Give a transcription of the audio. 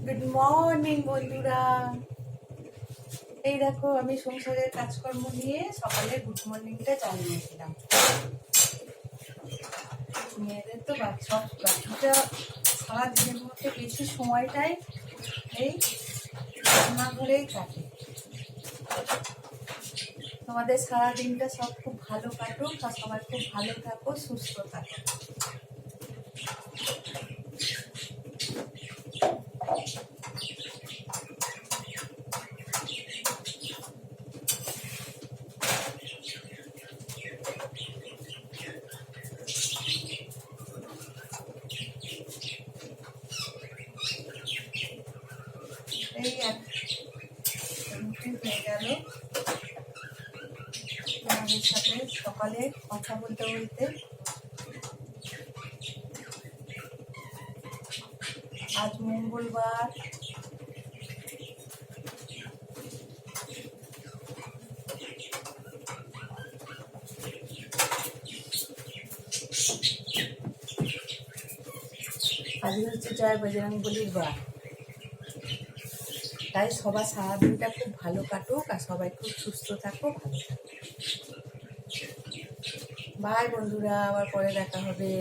Good morning বন্ধুরা। এই দেখো আমি সংসারের কাজকর্ম নিয়ে সকালে গুড মর্নিংটা জানিয়েছিলাম। মেয়েদের তো বাকিটা সারাদিনের মধ্যে বেশি সময়টাই এই রান্নাঘরেই কাটে। তোমাদের সারাদিনটা সব খুব ভালো কাটুক আর সবাই খুব ভালো থাকো, সুস্থ থাকো। এই হয়ে গেল আমাদের সাথে সকালে কথা বলতে বলতে। আজ মঙ্গলবার, আজ হচ্ছে জয় বজরংবলীর বার। তাই সবার সারাদিনটা খুব ভালো কাটুক আর সবাই খুব সুস্থ থাকো, ভালো থাকো। বাই বন্ধুরা, আবার পরে দেখা হবে।